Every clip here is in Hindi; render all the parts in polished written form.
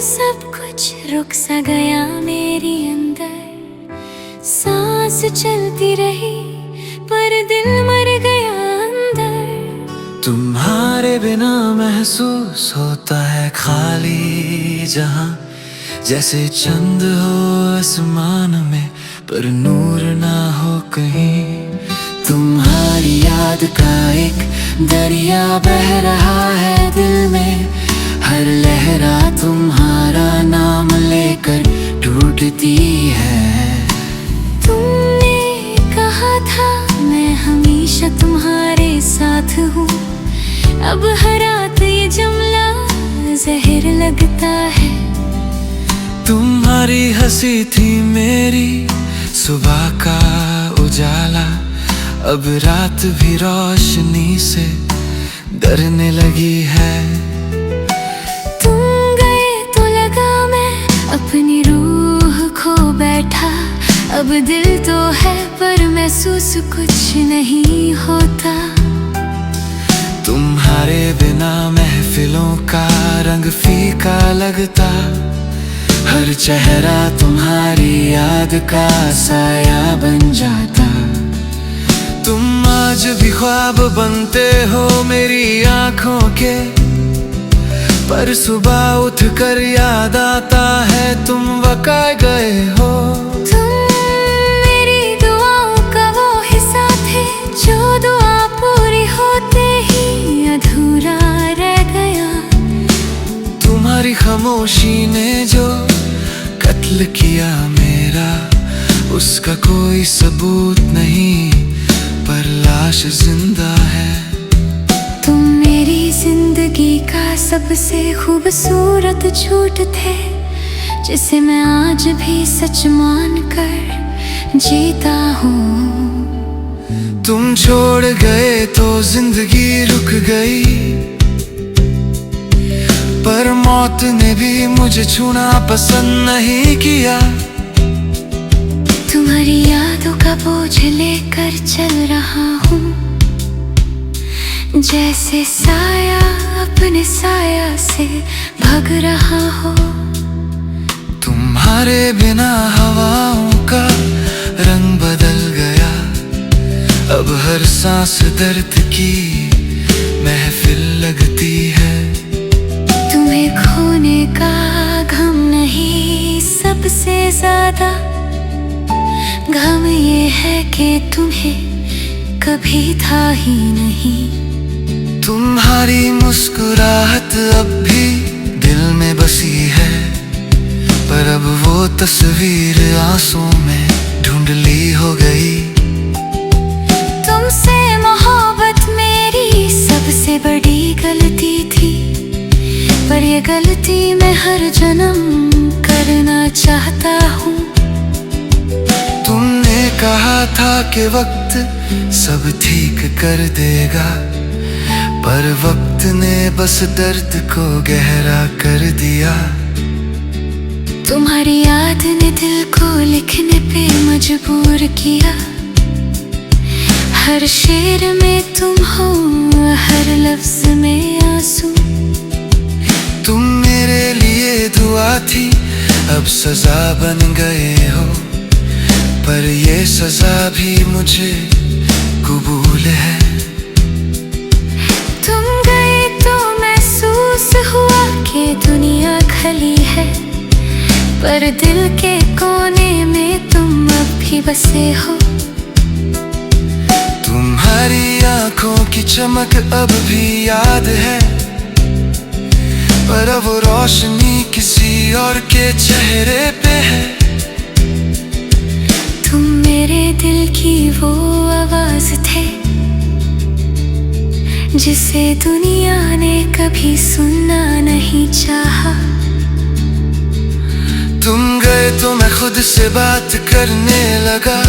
सब कुछ रुक सा गया मेरी अंदर। सांस चलती रही पर दिल मर गया अंदर। तुम्हारे बिना महसूस होता है खाली जहां, जैसे चंद हो आसमान में पर नूर ना हो कहीं। तुम्हारी याद का एक दरिया बह रहा है दिल में, हर लहरा तुम्हारा नाम लेकर टूटती है। तुमने कहा था मैं हमेशा तुम्हारे साथ हूँ, अब हर रात ये जुमला जहर लगता है। तुम्हारी हंसी थी मेरी सुबह का उजाला, अब रात भी रोशनी से डरने लगी है। तुम गए तो लगा मैं अपनी रूह खो बैठा, अब दिल तो है पर महसूस कुछ नहीं होता। तुम्हारे बिना महफिलों का रंग फीका लगता, हर चेहरा तुम्हारी याद का साया बन जाता। तुम आज भी ख्वाब बनते हो मेरी आंखों के, पर सुबह उठकर याद आता है तुम वक़ा गए हो। तुम मेरी दुआओं का वो हिस्सा थे जो दुआ पूरी होते ही अधूरा रह गया। तुम्हारी खामोशी ने जो कत्ल किया मेरा, उसका कोई सबूत नहीं पर लाश जिंदा है। तुम मेरी जिंदगी का सबसे खूबसूरत झूठ थे, जिसे मैं आज भी सच मान कर जीता हूँ। तुम छोड़ गए तो जिंदगी रुक गई, पर मौत ने भी मुझे छूना पसंद नहीं किया। तुम्हारी यादों का बोझ लेकर चल रहा हूँ, जैसे साया अपने साया से भाग रहा हो। तुम्हारे बिना हवाओं का रंग बदल गया, अब हर सांस दर्द की महफिल लगती है। तुम्हें खोने का गम नहीं, सबसे ज्यादा गम ये है कि तुम्हें कभी था ही नहीं। तुम्हारी मुस्कुराहट अब भी दिल में बसी है, पर अब वो तस्वीर आंसू में धुंधली हो गई। तुमसे मोहब्बत मेरी सबसे बड़ी गलती थी, पर ये गलती मैं हर जन्म करना चाहता हूँ। तुमने कहा था कि वक्त सब ठीक कर देगा, पर वक्त ने बस दर्द को गहरा कर दिया। तुम्हारी याद ने दिल को लिखने पे मजबूर किया, हर शेर में तुम हो, हर लफ्ज में आंसू। तुम मेरे लिए दुआ थी, अब सजा बन गए हो, पर ये सजा भी मुझे कबूल है। तुम गए तो महसूस हुआ कि दुनिया खली है, पर दिल के कोने में तुम अब भी बसे हो। तुम्हारी आंखों की चमक अब भी याद है, पर अब वो रोशनी किसी और के चेहरे पे है। तुम मेरे दिल की वो आवाज थे, जिसे दुनिया ने कभी सुनना नहीं चाहा। तुम गए तो मैं खुद से बात करने लगा,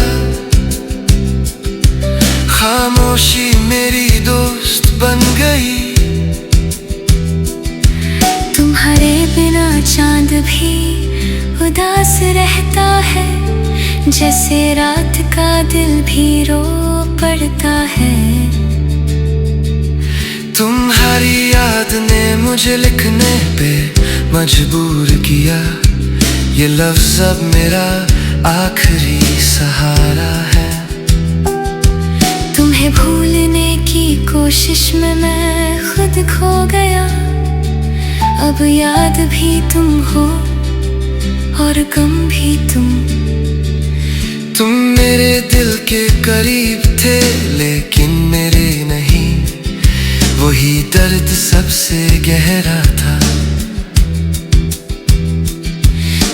खामोशी मेरी दोस्त बन गई। तुम्हारे बिना चांद भी उदास रहता है, जैसे रात का दिल भी रो पड़ता है। तुम्हारी याद ने मुझे लिखने पे मजबूर किया। ये लफ्ज अब मेरा आखिरी सहारा है। तुम्हें भूलने की कोशिश में मैं खुद खो गया। अब याद भी तुम हो और गम भी तुम। तुम मेरे दिल के करीब थे लेकिन मेरे नहीं। वही दर्द सबसे गहरा था।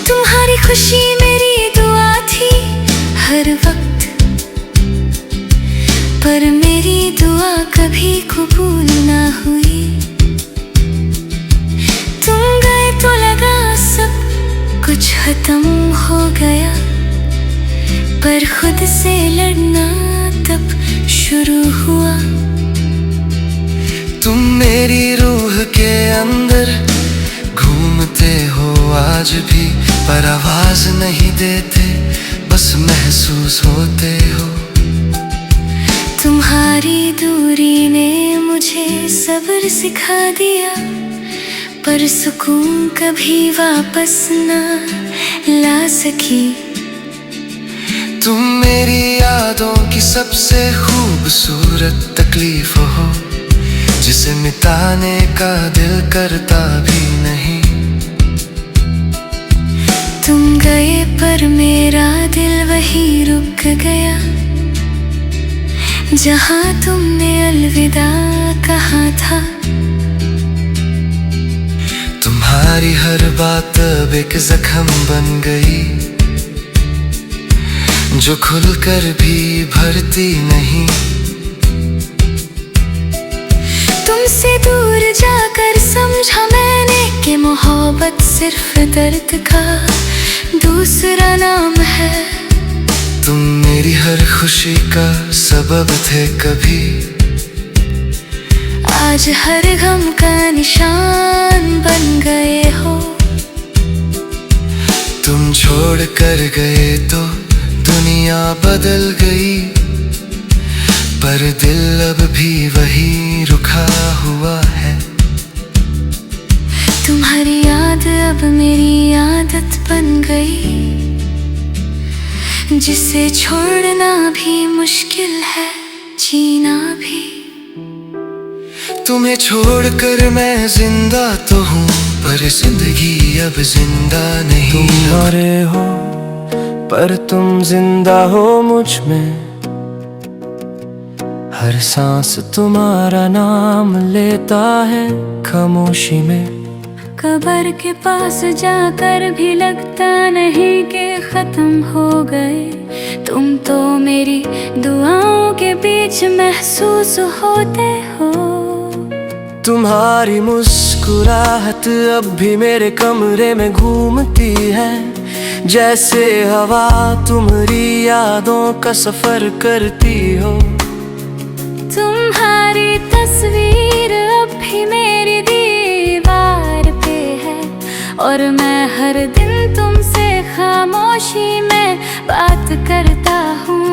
तुम्हारी खुशी मेरी दुआ थी हर वक्त, पर मेरी दुआ कभी कबूल ना हुई। तुम गए तो लगा सब कुछ खत्म हो गया, पर खुद से लड़ना तब शुरू हुआ। तुम मेरी रूह के अंदर घूमते हो आज भी, पर आवाज नहीं देते, बस महसूस होते हो। तुम्हारी दूरी ने मुझे सब्र सिखा दिया, पर सुकून कभी वापस ना ला सकी। तुम मेरी यादों की सबसे खूबसूरत तकलीफ हो, जिसे मिटाने का दिल करता भी नहीं। तुम गए पर मेरा दिल वही रुक गया, जहाँ तुमने अलविदा कहा था। तुम्हारी हर बात अब एक जख्म बन गई, जो खुलकर भी भरती नहीं। तुमसे दूर जाकर समझा मैंने कि मोहब्बत सिर्फ दर्द का दूसरा नाम है। तुम मेरी हर खुशी का सबब थे कभी, आज हर गम का निशान बन गए हो। तुम छोड़ कर गए तो दुनिया बदल गई, पर दिल अब भी वही रुका हुआ है। तुम्हारी याद अब मेरी आदत बन गई, जिसे छोड़ना भी मुश्किल है, जीना भी। तुम्हें छोड़कर मैं जिंदा तो हूँ, पर जिंदगी अब जिंदा नहीं। तुम मरे हो पर तुम जिंदा हो मुझ में, हर सांस तुम्हारा नाम लेता है खामोशी में। कब्र के पास जाकर भी लगता नहीं कि खत्म हो गए। तुम तो मेरी दुआओं के बीच महसूस होते हो। तुम्हारी मुस्कुराहट अब भी मेरे कमरे में घूमती है, जैसे हवा तुम्हारी यादों का सफर करती हो। तुम्हारी तस्वीर अब भी मेरी दीवार पे है, और मैं हर दिन तुमसे खामोशी में बात करता हूँ।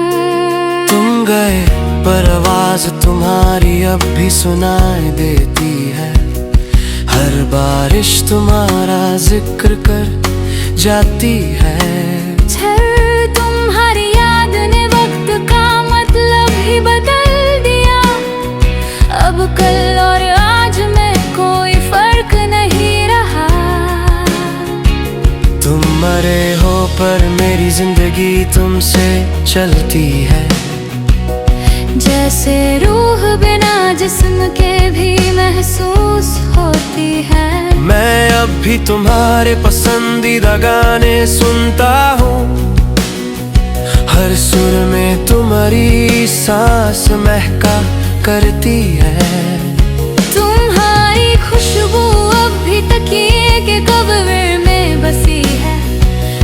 तुम गए पर आवाज तुम्हारी अब भी सुनाई देती है, हर बारिश तुम्हारा जिक्र कर जाती है। तुम्हारी याद ने वक्त का मतलब ही बदल दिया, अब कल और आज में कोई फर्क नहीं रहा। तुम मरे हो पर मेरी जिंदगी तुमसे चलती है, जैसे रूह बिना जिस्म के भी महसूस होती है। मैं अब भी तुम्हारे पसंदीदा गाने सुनता हूँ, हर सुर में तुम्हारी सांस महका करती है। तुम्हारी खुशबू अब भी तकिए के कब्र में बसी है,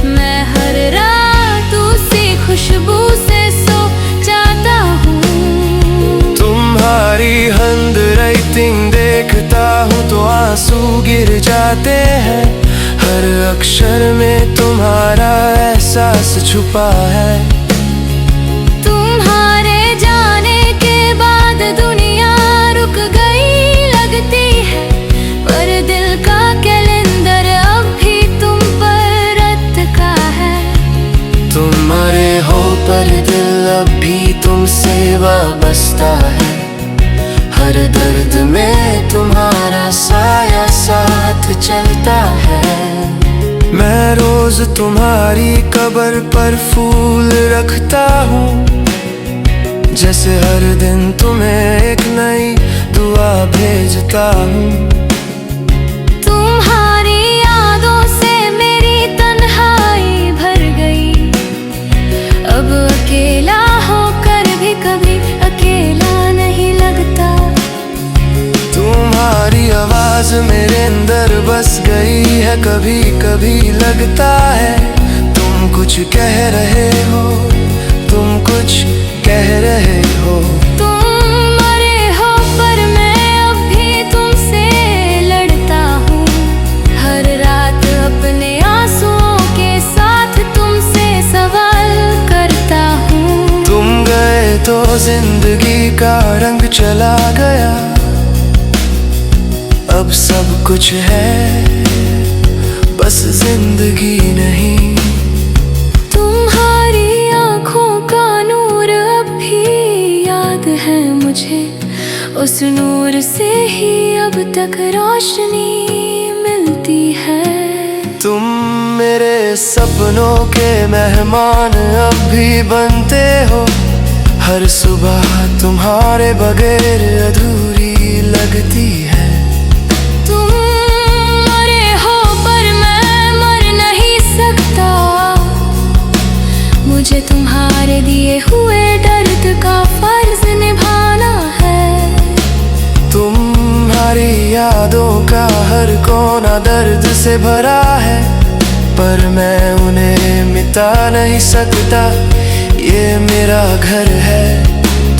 मैं हर रात उसी खुशबू से सो जाता हूँ। तुम्हारी हैंडराइटिंग देखता हूँ तो आंसू गिर जाते हैं, हर अक्षर में तुम्हारा एहसास छुपा है। तुम्हारे जाने के बाद दुनिया रुक गई लगती है, पर दिल का कैलेंडर रोज तुम्हारी कब्र पर फूल रखता हूँ, जैसे हर दिन तुम्हें एक नई दुआ भेजता हूँ। तुम्हारी यादों से मेरी तन्हाई भर गई, अब अकेला होकर भी कभी अकेला नहीं लगता। तुम्हारी आवाज मेरे अंदर बस गई है, कभी कभी लगता है तुम कुछ कह रहे हो, तुम कुछ कह रहे हो। तुम मरे हो पर मैं अब भी तुमसे लड़ता हूँ, हर रात अपने आंसुओं के साथ तुमसे सवाल करता हूँ। तुम गए तो जिंदगी का रंग चला गया, अब सब कुछ है बस जिंदगी नहीं। तुम्हारी आँखों का नूर अब भी याद है मुझे, उस नूर से ही अब तक रोशनी मिलती है। तुम मेरे सपनों के मेहमान अब भी बनते हो, हर सुबह तुम्हारे बगैर अधूरी लगती है। तुम मरे हो पर मैं मर नहीं सकता, मुझे तुम्हारे दिए हुए दर्द का फर्ज निभाना है। तुम्हारी यादों का हर कोना दर्द से भरा है, पर मैं उन्हें मिटा नहीं सकता, ये मेरा घर है।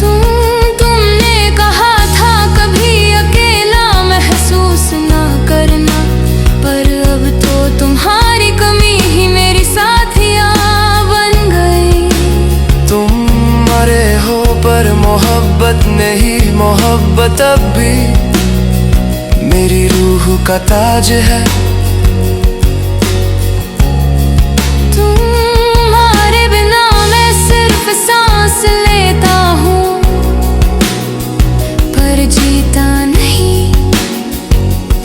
तुमने कहा था कभी अकेला महसूस ना करना, पर अब तो तुम्हारी कमी ही मेरी साथिया बन गई। तुम मरे हो पर मोहब्बत नहीं, मोहब्बत अब भी मेरी रूह का ताज है। तुम्हारे बिना मैं सिर्फ सांस लेता हूँ, पर जीता नहीं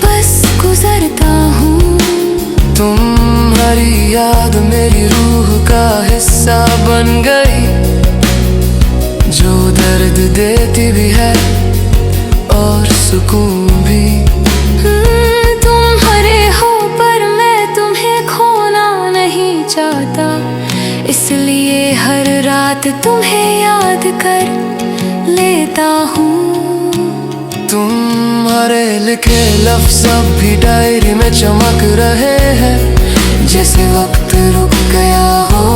बस गुजरता हूँ। तुम्हारी याद मेरी रूह का हिस्सा बन गई, जो दर्द देती भी है और सुकून भी। तुम हरे हो पर मैं तुम्हें खोना नहीं चाहता, इसलिए हर रात तुम्हें याद कर लेता हूँ। तुम्हारे लिखे लफ्ज़ अब भी डायरी में चमक रहे हैं, जैसे वक्त रुक गया हो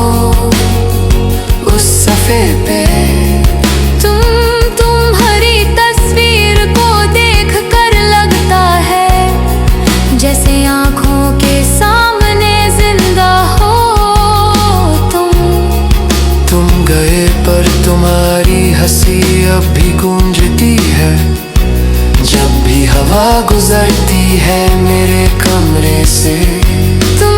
उस सफ़े पे। तुम्हारी तस्वीर को देख कर लगता है जैसे आँखों के सामने जिंदा हो तुम गए पर तुम्हारी हंसी अब भी गूंजती है, जब भी हवा गुजरती है मेरे कमरे से। तुम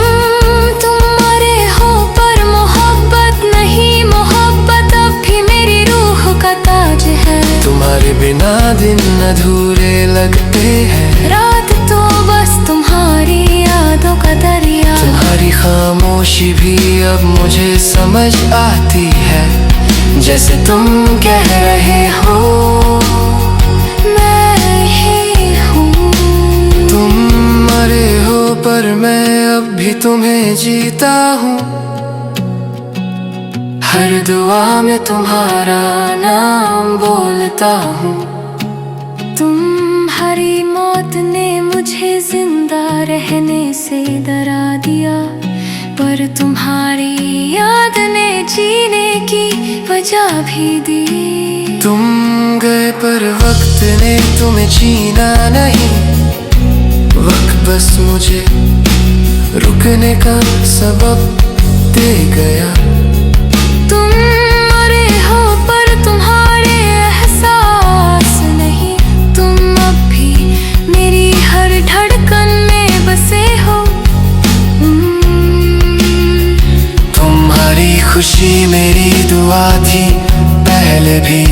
मरे हो पर मोहब्बत नहीं, मोहब्बत अब भी मेरी रूह का ताज है। तुम्हारे बिना दिन अधूरे लगते हैं, रात तो बस तुम्हारी यादों का दरिया। तुम्हारी खामोशी भी अब मुझे समझ आती है, जैसे तुम कह रहे हो मैं ही हूँ। तुम मरे हो पर मैं अब भी तुम्हें जीता हूँ, हर दुआ में तुम्हारा नाम बोलता हूँ। तुम्हारी मौत ने मुझे जिंदा रहने से डरा दिया, पर तुम्हारी याद ने जीने की वजह भी दी। तुम गए पर वक्त ने तुम्हें जीना नहीं, वक्त बस मुझे रुकने का सबब दे गया। तुम मरे हो पर तुम्हारे एहसास नहीं, तुम अब भी मेरी हर धड़कन में बसे हो। तुम्हारी खुशी मेरी दुआ थी पहले भी,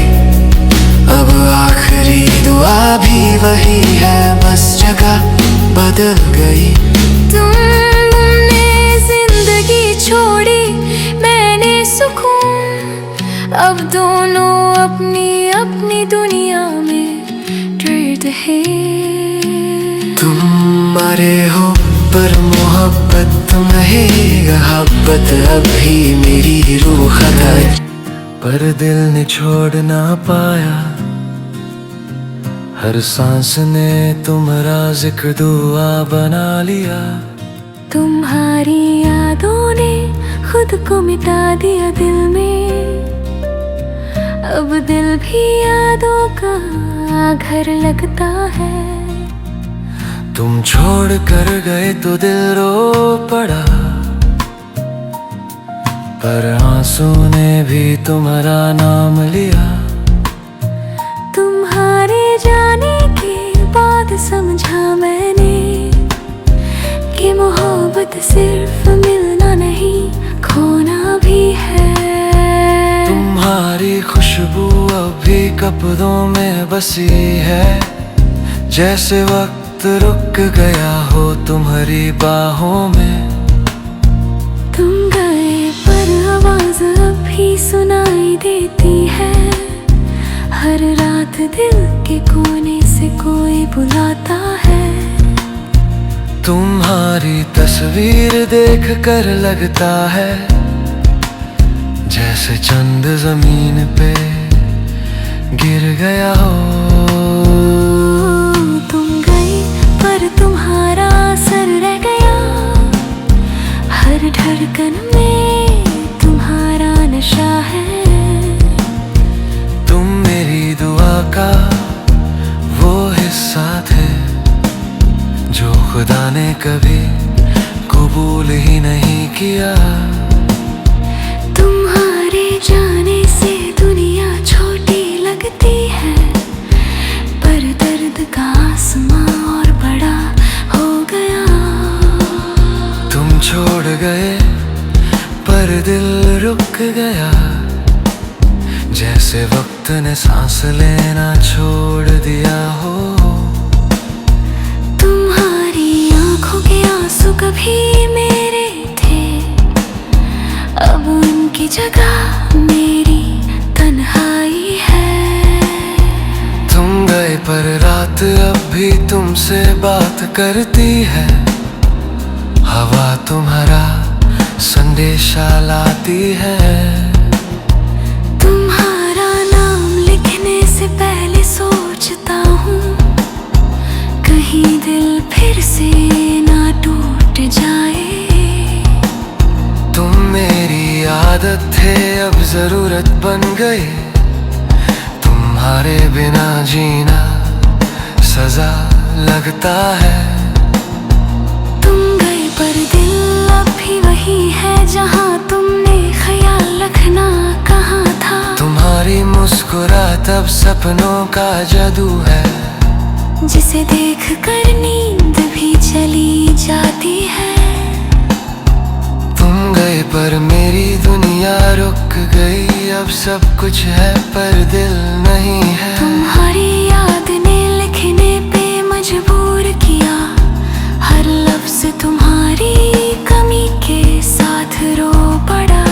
अब आखिरी दुआ भी वही है, बस जगह बदल गई। तुमने जिंदगी सुकून। अब दोनों अपनी अपनी दुनिया में डरते हैं। तुम मरे हो पर मोहब्बत नहीं, मोहब्बत अभी मेरी रूह है, पर दिल ने छोड़ ना पाया। हर सांस ने तुम्हारा जिक्र दुआ बना लिया। तुम्हारी यादों ने खुद को मिटा दिया दिल में, अब दिल भी यादों का घर लगता है। तुम छोड़ कर गए तो दिल रो पड़ा, पर आंसू ने भी तुम्हारा नाम लिया। तुम्हारे जाने के बाद समझा मैंने कि मोहब्बत सिर्फ मिलना नहीं, खोना भी है। तुम्हारी खुशबू अभी कपड़ों में बसी है, जैसे वक्त रुक गया हो तुम्हारी बाहों में। तुम गए पर आवाज अभी सुनाई देती है, हर रात दिल के कोने से कोई बुलाता है। तुम्हारी तस्वीर देख कर लगता है जैसे चंद जमीन पे गिर गया हो। तुम गए पर तुम्हारा असर रह गया, हर धड़कन में तुम्हारा नशा है। तुम मेरी दुआ का वो हिस्सा थे जो खुदा ने कभी कबूल ही नहीं किया। तुम्हारे जाने से दुनिया छोटी लगती है, पर दर्द का आसमां और बड़ा हो गया। तुम छोड़ गए पर दिल रुक गया, जैसे वक्त ने सांस लेना छोड़ दिया हो। तुम्हारी आंखों के आंसू कभी मेरे थे, अब उनकी जगह मेरी तन्हाई है। तुम गए पर रात अब भी तुमसे बात करती है, हवा तुम्हारा संदेशा लाती है। तुम्हारा नाम लिखने से पहले सोचता हूँ, कहीं दिल फिर से ना टूट जाए। तुम मेरी आदत थे अब जरूरत बन गई, तुम्हारे बिना जीना सजा लगता है। तुम गए पर दिल अब भी वही है जहाँ तुमने ख्याल रखना कहा था। तुम्हारी मुस्कुराहट अब सपनों का जादू है, जिसे देख कर नींद भी चली जाती है। तुम गए पर मेरी दुनिया रुक गई, अब सब कुछ है पर दिल नहीं है। तुम्हारी याद ने लिखने पे मजबूर किया, हर लफ्ज तुम्हारी कमी के साथ रो पड़ा।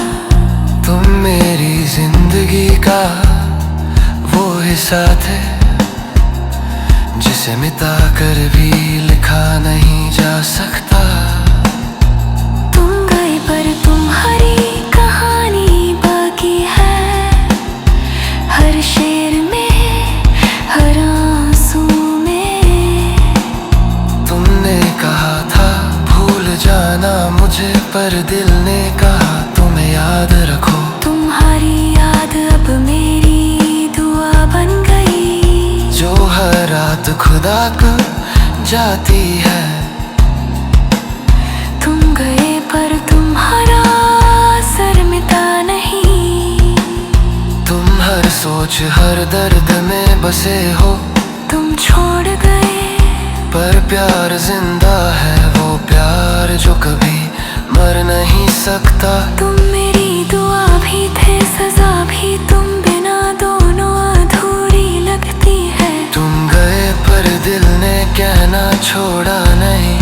तुम मेरी जिंदगी का वो हिस्सा थे जिसे मिटा कर भी लिखा नहीं जा सकता। तुम गए पर तुम्हारी कहानी बाकी है, हर शेर में हर आंसू में। तुमने कहा था भूल जाना मुझे, पर दिल ने कहा तुम्हें याद रखो। तुम्हारी याद अब मेरी दुआ बन गई, जो हर रात खुदा को जाती है। तुम गए पर तुम्हारा असर मिटा नहीं, तुम हर सोच हर दर्द में बसे हो। तुम छोड़ गए पर प्यार जिंदा है, वो प्यार जो कभी मर नहीं सकता। तुम मेरी दुआ भी थे, सजा भी, तुम बिना दोनों अधूरी लगती है। तुम गए पर दिल ने कहना छोड़ा नहीं,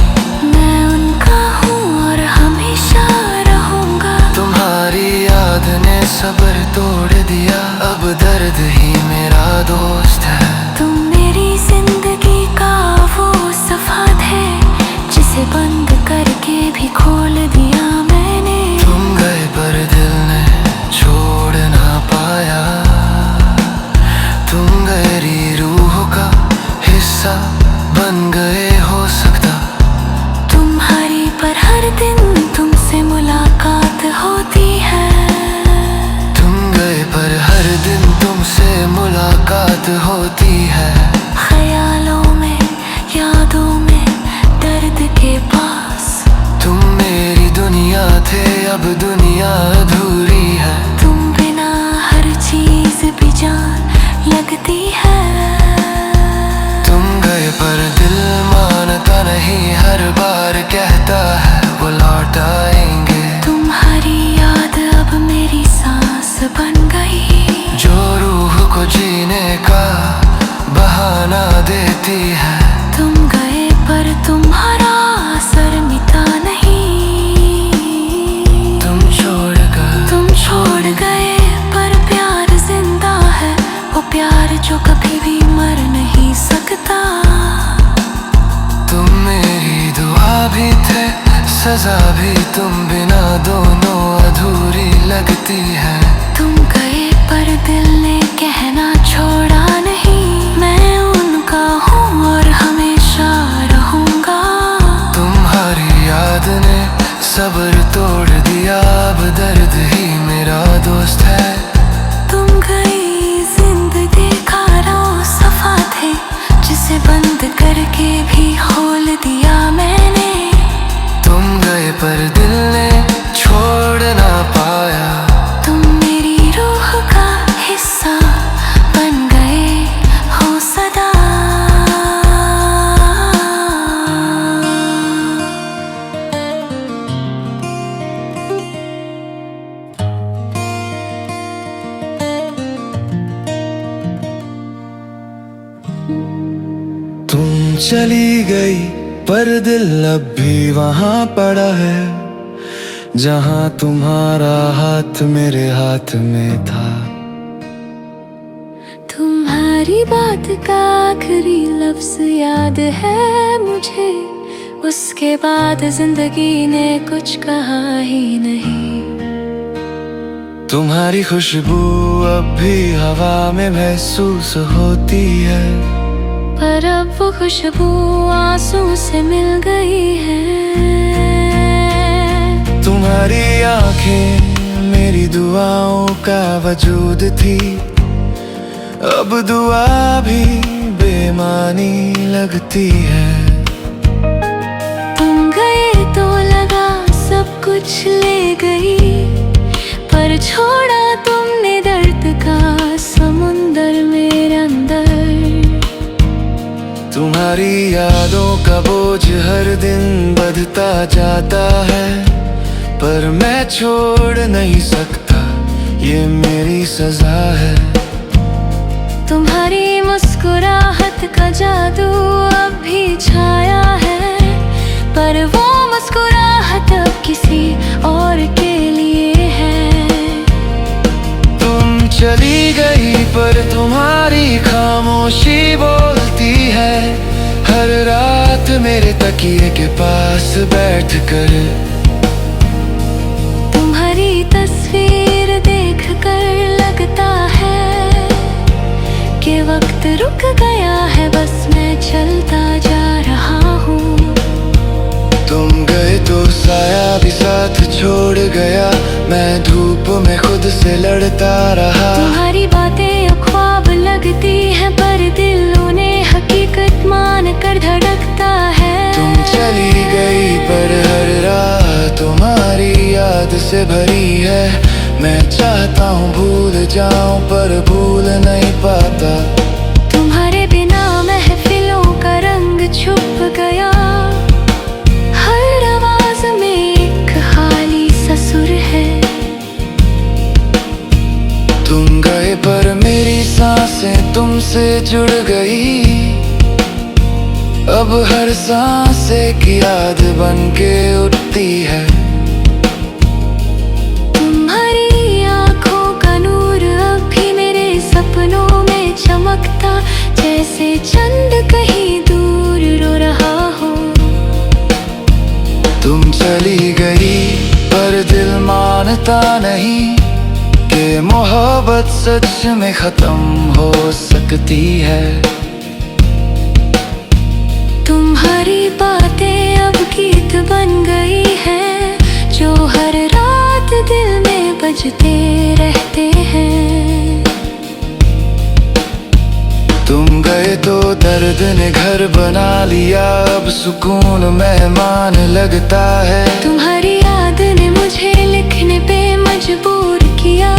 मैं उनका हूँ और हमेशा रहूंगा। तुम्हारी याद ने सब्र तोड़ दिया, अब दर्द ही मेरा दोस्त है। तुम मेरी जिंदगी का वो सफा थे जिसे बंद करके भी खोल दिया मैंने। तुम गए पर दिल ने छोड़ ना पाया, तुम गहरी रूह का हिस्सा बन गए हो सकता। तुम्हारी पर हर दिन तुमसे मुलाकात होती है। तुम गए पर हर दिन तुमसे मुलाकात होती है। ख्यालों में, यादों में, दर्द के पास तुम मेरी दुनिया थे, अब दुनिया अधूरी है। तुम बिना हर चीज बेजान लगती है। तुम गए पर दिल मानता नहीं, हर बार कहता है वो लौट आएंगे। तुम्हारी याद अब मेरी सांस बन गई, जो रूह को जीने का बहाना देती है। तुम गए पर तुम्हारा असर मिटा नहीं। तुम छोड़ गए पर प्यार जिंदा है, वो प्यार जो कभी भी मर नहीं सकता। तुम मेरी दुआ भी थे, सजा भी, तुम बिना दोनों अधूरी लगती है। तुम गए पर दिल ने कहना छोड़ा नहीं, मैं उनका हूँ और हमेशा रहूंगा। तुम्हारी याद ने सब्र तोड़ दिया, अब दर्द ही मेरा दोस्त है। तुम गई जिंदगी का वो सफा थे जिसे बंद करके भी खोल दिया मैंने। तुम गए पर दिल ने छोड़ ना पाया, तुम मेरी रूह का हिस्सा बन गए हो सदा। तुम चली गई पर दिल अब भी वहां पड़ा है, जहां तुम्हारा हाथ मेरे हाथ में था। तुम्हारी बात का आखिरी लफ्ज याद है मुझे, उसके बाद जिंदगी ने कुछ कहा ही नहीं। तुम्हारी खुशबू अब भी हवा में महसूस होती है, पर अब वो खुशबू आंसू से मिल गई है। तुम्हारी आंखें मेरी दुआओं का वजूद थी, अब दुआ भी बेमानी लगती है। तुम गए तो लगा सब कुछ ले गई, पर छोड़ा तुमने दर्द का समुंदर मेरे अंदर। तुम्हारी यादों का बोझ हर दिन बढ़ता जाता है, पर मैं छोड़ नहीं सकता, ये मेरी सजा है। तुम्हारी मुस्कुराहट का जादू अब भी छाया है, पर वो मुस्कुराहट अब किसी और के लिए है। तुम चली गई पर तुम्हारी खामोशी बोलती है, हर रात मेरे तकिए के पास बैठ कर। तुम्हारी तस्वीर देख कर लगता है कि वक्त रुक गया है, बस मैं चलता जा रहा हूँ। तुम गए तो साया भी साथ छोड़ गया, मैं धूप में खुद से लड़ता रहा। तुम्हारी बातें अब ख्वाब लगती हैं, पर दिल उन्हें हकीकत मान कर धड़कता है। तुम चली गई पर हर रात तुम्हारी याद से भरी है, मैं चाहता हूँ भूल जाऊं पर भूल नहीं पाता। तुम्हारे बिना महफिलों का रंग छुप गया, हर आवाज में एक खाली सा सुर है। तुम गए पर मेरी सांसें तुमसे जुड़ गई, अब हर सांस एक याद बन के उठती है। तुम्हारी आंखों सपनों में चमकता, जैसे चंद कहीं दूर रो रहा हो। तुम चली गई पर दिल मानता नहीं कि मोहब्बत सच में खत्म हो सकती है। तुम्हारी बातें अब गीत बन गई है, जो हर रात दिल में बजते रहते हैं। तुम गए तो दर्द ने घर बना लिया, अब सुकून मेहमान लगता है। तुम्हारी याद ने मुझे लिखने पे मजबूर किया,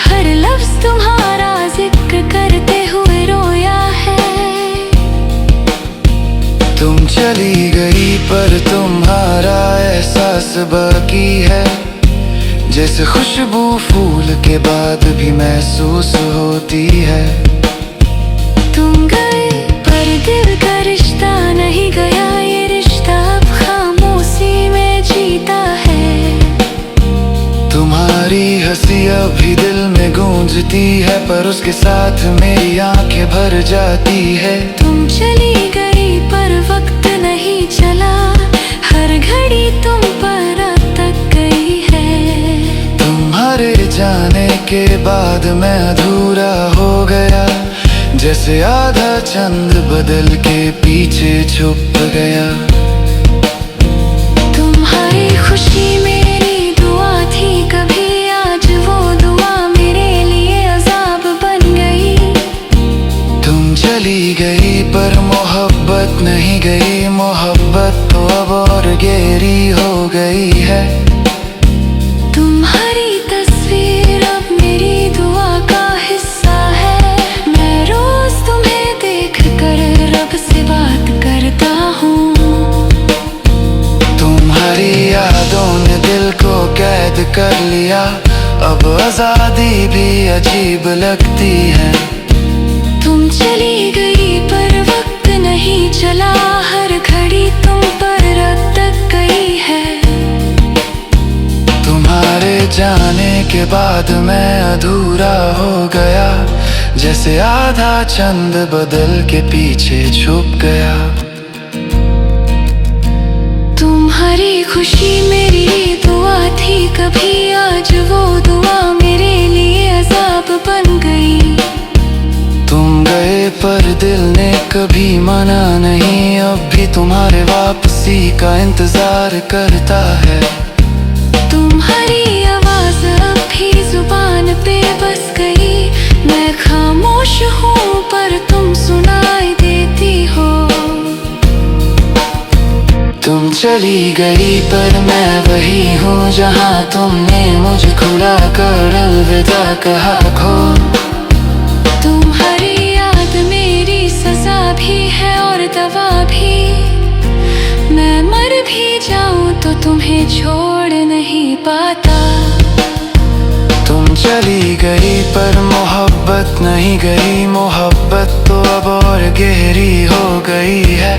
हर लफ्ज तुम्हारा जिक्र करते हुए रोया है। तुम चली गई पर तुम्हारा एहसास बाकी है, जैसे खुशबू फूल के बाद भी महसूस होती है। तुम गए पर दिल का रिश्ता नहीं गया, ये रिश्ता अब खामोशी में जीता है। तुम्हारी हंसी अभी दिल में गूंजती है, पर उसके साथ मेरी आंखें भर जाती है। तुम चली गई पर वक्त नहीं चला, हर घड़ी तुम पर अटक गई है। तुम्हारे जाने के बाद मैं अधूरा हो गया, जैसे आधा चंद बदल के पीछे छुप गया। तुम्हारी खुशी मेरी दुआ थी कभी, आज वो दुआ मेरे लिए अजाब बन गई। तुम चली गई पर मोहब्बत नहीं गई, मोहब्बत तो अब और गहरी हो गई है। तुम्हारी तस्वीर अब मेरी दुआ का हिस्सा है, मैं रोज तुम्हें देख कर रब से बात करता हूँ। तुम्हारी यादों ने दिल को कैद कर लिया, अब आजादी भी अजीब लगती है। तुम चली गई पर वक्त नहीं चला, हर घड़ी तुम पर अटक गई है। तुम्हारे जाने के बाद मैं अधूरा हो गया, जैसे आधा चंद बदल के पीछे छुप गया। तुम्हारी खुशी मेरी दुआ थी कभी, आज वो दुआ मेरे लिए अजाब बन गई। तुम गए पर दिल ने कभी मना नहीं, अब भी तुम्हारे वापसी का इंतजार करता है। तुम्हारी आवाज अब भी जुबान पे बस गई, मैं खामोश हूँ पर तुम सुनाई देती हो। तुम चली गई पर मैं वही हूँ, जहाँ तुमने मुझे खुला कर अलविदा कहा खो। तुम्हारी याद मेरी सजा भी है और दवा भी, मैं मर भी जाऊं तो तुम्हें छोड़ नहीं पाता। तुम चली गई पर मोहब्बत नहीं गई, मोहब्बत तो अब और गहरी हो गई है।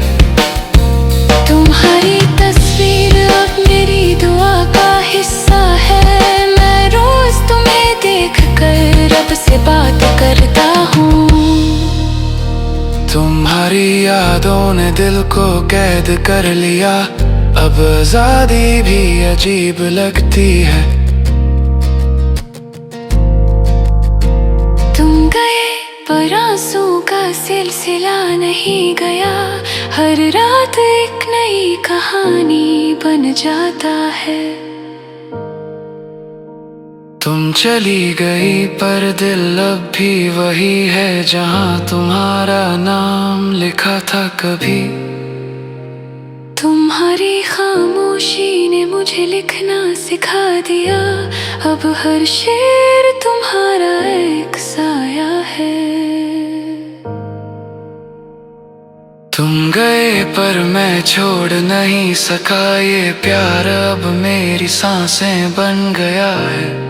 तुम्हारी तस्वीर अब मेरी दुआ का हिस्सा है, मैं रोज तुम्हें देख कर रब से बात करता हूँ। तुम्हारी यादों ने दिल को कैद कर लिया, अब आजादी भी अजीब लगती है। तुम गए पर आंसू का सिलसिला नहीं गया, हर रात एक नई कहानी बन जाता है। तुम चली गई पर दिल अब भी वही है, जहाँ तुम्हारा नाम लिखा था कभी। तुम्हारी खामोशी ने मुझे लिखना सिखा दिया, अब हर शेर तुम्हारा एक साया है। तुम गए पर मैं छोड़ नहीं सका, ये प्यार अब मेरी सांसें बन गया है।